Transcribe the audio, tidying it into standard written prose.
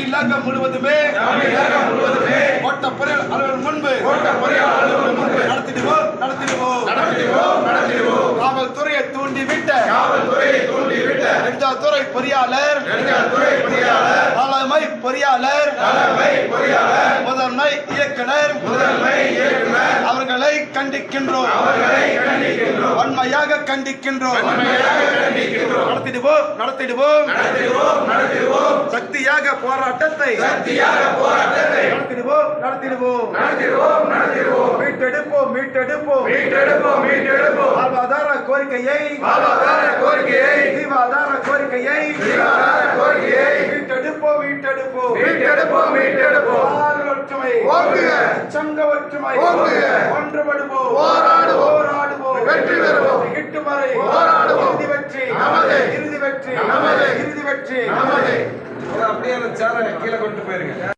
தமிழகம் முழுவதுமே கோட்ட பொறியாளர் அலுவலகம் முன்பு நடத்திடுவோம். காவல்துறையை தூண்டிவிட்ட நெடுஞ்சாலைத்துறை பொறியாளர் தலைமை பொறியாளர் முதன்மை இயக்குனர் அவர்களை கண்டிக்கின்றோம், வன்மையாக கண்டிக்கின்றோம். நடத்திடுவோம் சக்தியாக போராட்டத்தை நடத்திடுவோம். மீட்டெடுப்போம் வாழ்வாதார கோரிக்கையை ஜீவாதார கோரிக்கையை மீட்டெடுப்போம். சங்க ஒற்றுமை ஒன்றுபடுவோம், போராடுவோம், வெற்றி பெறுவோம். கிட்டும் வரை இறுதி வெற்றி. அப்படியே அந்த சேரை கீழே கொண்டு போயிருங்க.